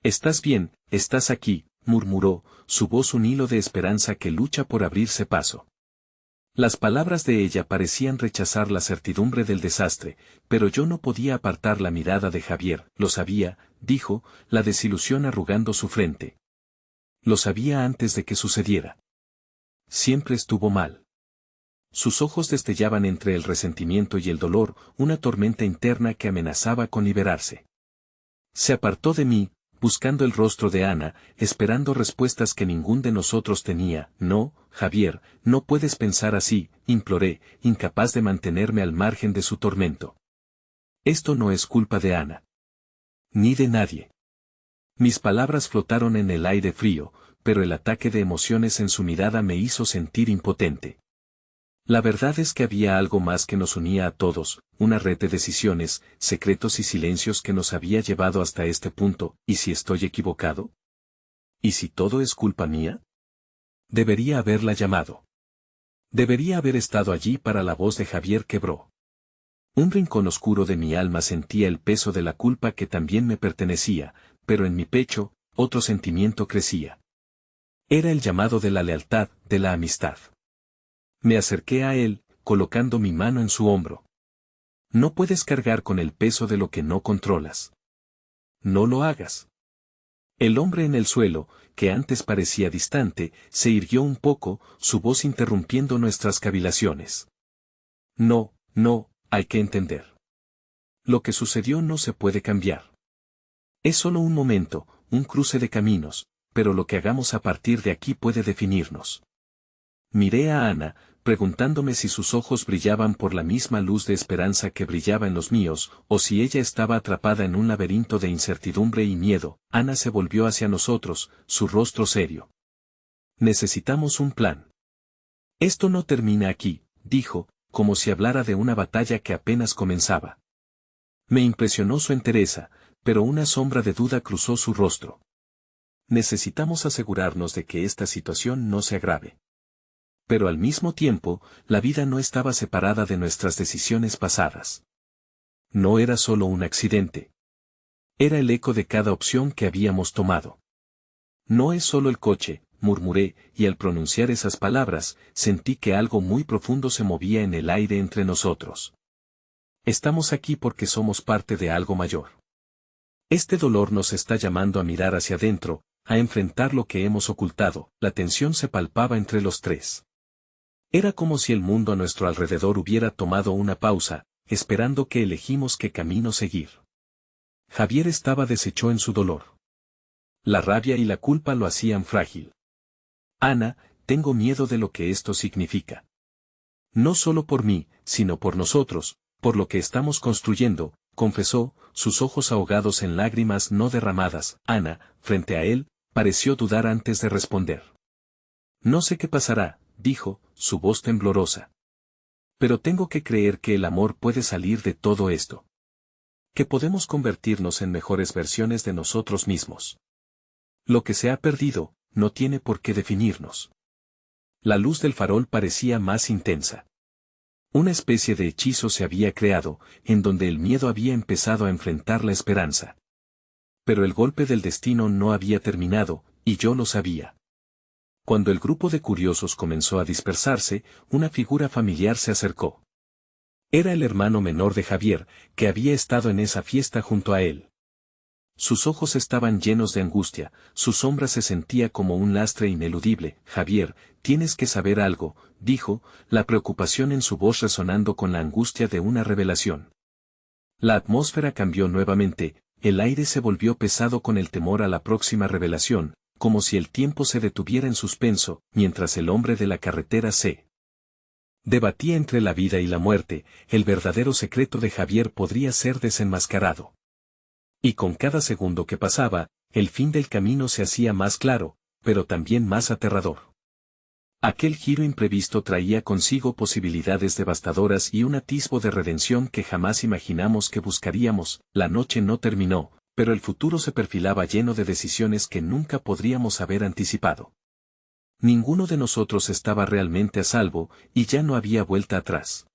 Estás bien, estás aquí, murmuró, su voz un hilo de esperanza que lucha por abrirse paso. Las palabras de ella parecían rechazar la certidumbre del desastre, pero yo no podía apartar la mirada de Javier. Lo sabía, dijo, la desilusión arrugando su frente. Lo sabía antes de que sucediera. Siempre estuvo mal. Sus ojos destellaban entre el resentimiento y el dolor, una tormenta interna que amenazaba con liberarse. Se apartó de mí, buscando el rostro de Ana, esperando respuestas que ningún de nosotros tenía. No, Javier, no puedes pensar así, imploré, incapaz de mantenerme al margen de su tormento. Esto no es culpa de Ana. Ni de nadie. Mis palabras flotaron en el aire frío, pero el ataque de emociones en su mirada me hizo sentir impotente. La verdad es que había algo más que nos unía a todos, una red de decisiones, secretos y silencios que nos había llevado hasta este punto. ¿Y si estoy equivocado? ¿Y si todo es culpa mía? Debería haberla llamado. Debería haber estado allí para la voz de Javier quebró. Un rincón oscuro de mi alma sentía el peso de la culpa que también me pertenecía, pero en mi pecho, otro sentimiento crecía. Era el llamado de la lealtad, de la amistad. Me acerqué a él, colocando mi mano en su hombro. No puedes cargar con el peso de lo que no controlas. No lo hagas. El hombre en el suelo, que antes parecía distante, se irguió un poco, su voz interrumpiendo nuestras cavilaciones. No, no, hay que entender. Lo que sucedió no se puede cambiar. Es solo un momento, un cruce de caminos, pero lo que hagamos a partir de aquí puede definirnos. Miré a Ana, preguntándome si sus ojos brillaban por la misma luz de esperanza que brillaba en los míos, o si ella estaba atrapada en un laberinto de incertidumbre y miedo. Ana se volvió hacia nosotros, su rostro serio. Necesitamos un plan. Esto no termina aquí, dijo, como si hablara de una batalla que apenas comenzaba. Me impresionó su entereza, pero una sombra de duda cruzó su rostro. Necesitamos asegurarnos de que esta situación no se agrave. Pero al mismo tiempo, la vida no estaba separada de nuestras decisiones pasadas. No era solo un accidente. Era el eco de cada opción que habíamos tomado. No es solo el coche, murmuré, y al pronunciar esas palabras, sentí que algo muy profundo se movía en el aire entre nosotros. Estamos aquí porque somos parte de algo mayor. Este dolor nos está llamando a mirar hacia adentro, a enfrentar lo que hemos ocultado. La tensión se palpaba entre los tres. Era como si el mundo a nuestro alrededor hubiera tomado una pausa, esperando que elegimos qué camino seguir. Javier estaba deshecho en su dolor. La rabia y la culpa lo hacían frágil. Ana, tengo miedo de lo que esto significa. No solo por mí, sino por nosotros, por lo que estamos construyendo, confesó, sus ojos ahogados en lágrimas no derramadas. Ana, frente a él, pareció dudar antes de responder. No sé qué pasará, dijo, su voz temblorosa. Pero tengo que creer que el amor puede salir de todo esto. Que podemos convertirnos en mejores versiones de nosotros mismos. Lo que se ha perdido, no tiene por qué definirnos. La luz del farol parecía más intensa. Una especie de hechizo se había creado, en donde el miedo había empezado a enfrentar la esperanza. Pero el golpe del destino no había terminado, y yo lo sabía. Cuando el grupo de curiosos comenzó a dispersarse, una figura familiar se acercó. Era el hermano menor de Javier, que había estado en esa fiesta junto a él. Sus ojos estaban llenos de angustia, su sombra se sentía como un lastre ineludible. Javier, tienes que saber algo, dijo, la preocupación en su voz resonando con la angustia de una revelación. La atmósfera cambió nuevamente, el aire se volvió pesado con el temor a la próxima revelación, como si el tiempo se detuviera en suspenso, mientras el hombre de la carretera se Debatía entre la vida y la muerte, el verdadero secreto de Javier podría ser desenmascarado. Y con cada segundo que pasaba, el fin del camino se hacía más claro, pero también más aterrador. Aquel giro imprevisto traía consigo posibilidades devastadoras y un atisbo de redención que jamás imaginamos que buscaríamos. La noche no terminó, pero el futuro se perfilaba lleno de decisiones que nunca podríamos haber anticipado. Ninguno de nosotros estaba realmente a salvo, y ya no había vuelta atrás.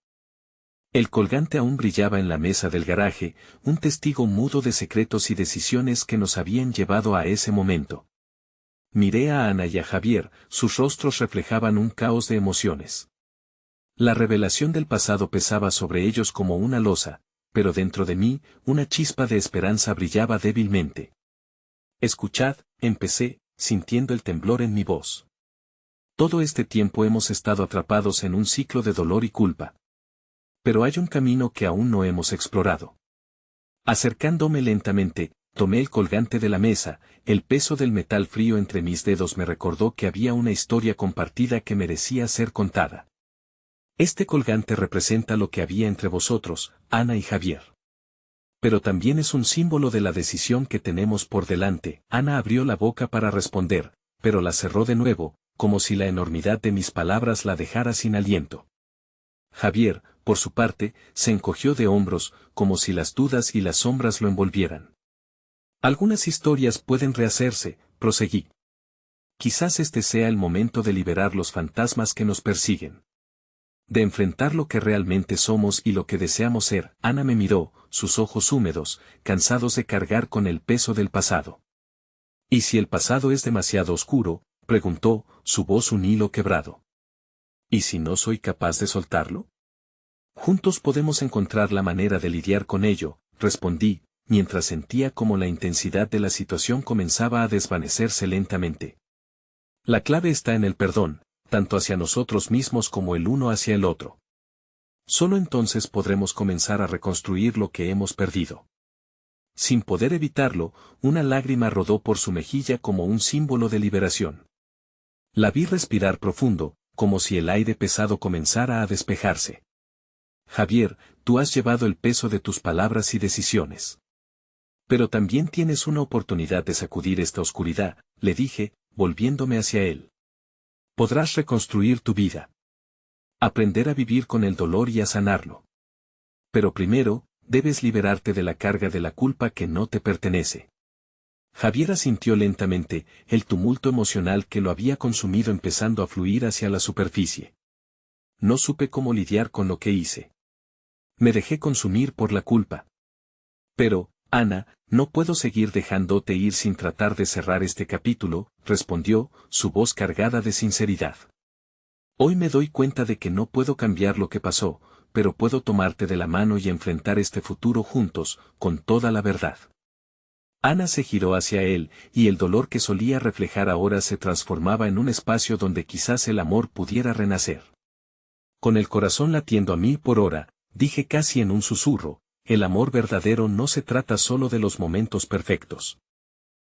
El colgante aún brillaba en la mesa del garaje, un testigo mudo de secretos y decisiones que nos habían llevado a ese momento. Miré a Ana y a Javier, sus rostros reflejaban un caos de emociones. La revelación del pasado pesaba sobre ellos como una losa, pero dentro de mí, una chispa de esperanza brillaba débilmente. Escuchad, empecé, sintiendo el temblor en mi voz. Todo este tiempo hemos estado atrapados en un ciclo de dolor y culpa. Pero hay un camino que aún no hemos explorado. Acercándome lentamente, tomé el colgante de la mesa, el peso del metal frío entre mis dedos me recordó que había una historia compartida que merecía ser contada. Este colgante representa lo que había entre vosotros, Ana y Javier. Pero también es un símbolo de la decisión que tenemos por delante. Ana abrió la boca para responder, pero la cerró de nuevo, como si la enormidad de mis palabras la dejara sin aliento. Javier, por su parte, se encogió de hombros, como si las dudas y las sombras lo envolvieran. Algunas historias pueden rehacerse, proseguí. Quizás este sea el momento de liberar los fantasmas que nos persiguen. De enfrentar lo que realmente somos y lo que deseamos ser. Ana me miró, sus ojos húmedos, cansados de cargar con el peso del pasado. ¿Y si el pasado es demasiado oscuro?, preguntó, su voz un hilo quebrado. ¿Y si no soy capaz de soltarlo? Juntos podemos encontrar la manera de lidiar con ello, respondí, mientras sentía como la intensidad de la situación comenzaba a desvanecerse lentamente. La clave está en el perdón, tanto hacia nosotros mismos como el uno hacia el otro. Solo entonces podremos comenzar a reconstruir lo que hemos perdido. Sin poder evitarlo, una lágrima rodó por su mejilla como un símbolo de liberación. La vi respirar profundo, como si el aire pesado comenzara a despejarse. Javier, tú has llevado el peso de tus palabras y decisiones. Pero también tienes una oportunidad de sacudir esta oscuridad, le dije, volviéndome hacia él. Podrás reconstruir tu vida. Aprender a vivir con el dolor y a sanarlo. Pero primero, debes liberarte de la carga de la culpa que no te pertenece. Javier asintió lentamente, el tumulto emocional que lo había consumido empezando a fluir hacia la superficie. No supe cómo lidiar con lo que hice. Me dejé consumir por la culpa. Pero, Ana, no puedo seguir dejándote ir sin tratar de cerrar este capítulo, respondió, su voz cargada de sinceridad. Hoy me doy cuenta de que no puedo cambiar lo que pasó, pero puedo tomarte de la mano y enfrentar este futuro juntos, con toda la verdad. Ana se giró hacia él, y el dolor que solía reflejar ahora se transformaba en un espacio donde quizás el amor pudiera renacer. Con el corazón latiendo a 1000 por hora, dije casi en un susurro, el amor verdadero no se trata solo de los momentos perfectos.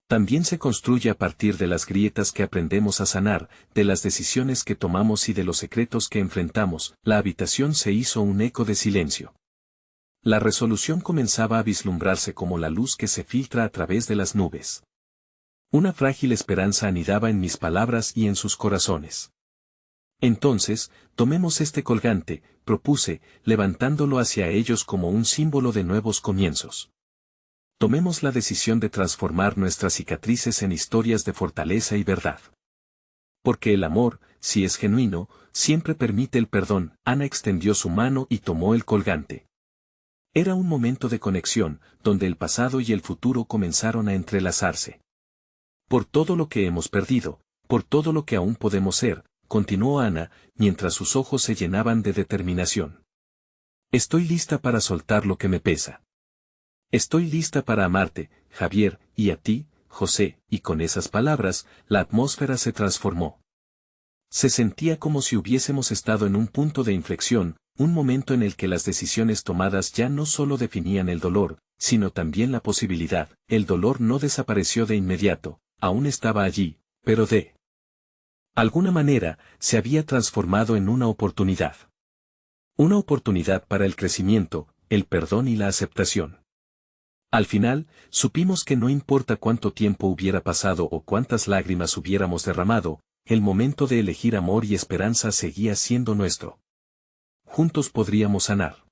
También se construye a partir de las grietas que aprendemos a sanar, de las decisiones que tomamos y de los secretos que enfrentamos. La habitación se hizo un eco de silencio. La resolución comenzaba a vislumbrarse como la luz que se filtra a través de las nubes. Una frágil esperanza anidaba en mis palabras y en sus corazones. Entonces, tomemos este colgante, propuse, levantándolo hacia ellos como un símbolo de nuevos comienzos. Tomemos la decisión de transformar nuestras cicatrices en historias de fortaleza y verdad. Porque el amor, si es genuino, siempre permite el perdón. Ana extendió su mano y tomó el colgante. Era un momento de conexión, donde el pasado y el futuro comenzaron a entrelazarse. Por todo lo que hemos perdido, por todo lo que aún podemos ser, continuó Ana, mientras sus ojos se llenaban de determinación. Estoy lista para soltar lo que me pesa. Estoy lista para amarte, Javier, y a ti, José, y con esas palabras, la atmósfera se transformó. Se sentía como si hubiésemos estado en un punto de inflexión, un momento en el que las decisiones tomadas ya no solo definían el dolor, sino también la posibilidad. El dolor no desapareció de inmediato, aún estaba allí, pero de alguna manera, se había transformado en una oportunidad. Una oportunidad para el crecimiento, el perdón y la aceptación. Al final, supimos que no importa cuánto tiempo hubiera pasado o cuántas lágrimas hubiéramos derramado, el momento de elegir amor y esperanza seguía siendo nuestro. Juntos podríamos sanar.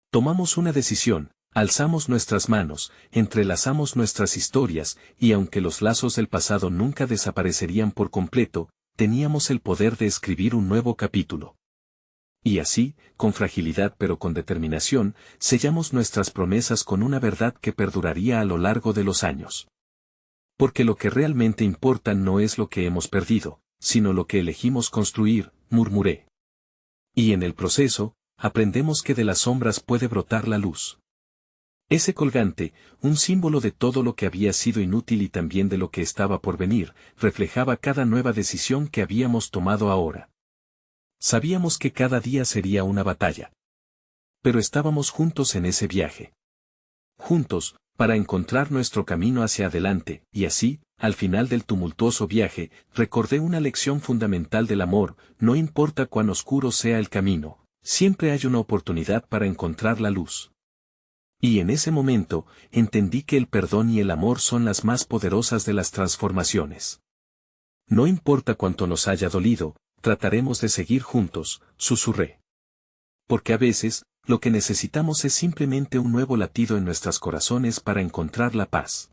Tomamos una decisión, alzamos nuestras manos, entrelazamos nuestras historias, y aunque los lazos del pasado nunca desaparecerían por completo, teníamos el poder de escribir un nuevo capítulo. Y así, con fragilidad pero con determinación, sellamos nuestras promesas con una verdad que perduraría a lo largo de los años. Porque lo que realmente importa no es lo que hemos perdido, sino lo que elegimos construir, murmuré. Y en el proceso, aprendemos que de las sombras puede brotar la luz. Ese colgante, un símbolo de todo lo que había sido inútil y también de lo que estaba por venir, reflejaba cada nueva decisión que habíamos tomado ahora. Sabíamos que cada día sería una batalla. Pero estábamos juntos en ese viaje. Juntos, para encontrar nuestro camino hacia adelante, y así, al final del tumultuoso viaje, recordé una lección fundamental del amor: no importa cuán oscuro sea el camino, siempre hay una oportunidad para encontrar la luz. Y en ese momento, entendí que el perdón y el amor son las más poderosas de las transformaciones. No importa cuánto nos haya dolido, trataremos de seguir juntos, susurré. Porque a veces, lo que necesitamos es simplemente un nuevo latido en nuestros corazones para encontrar la paz.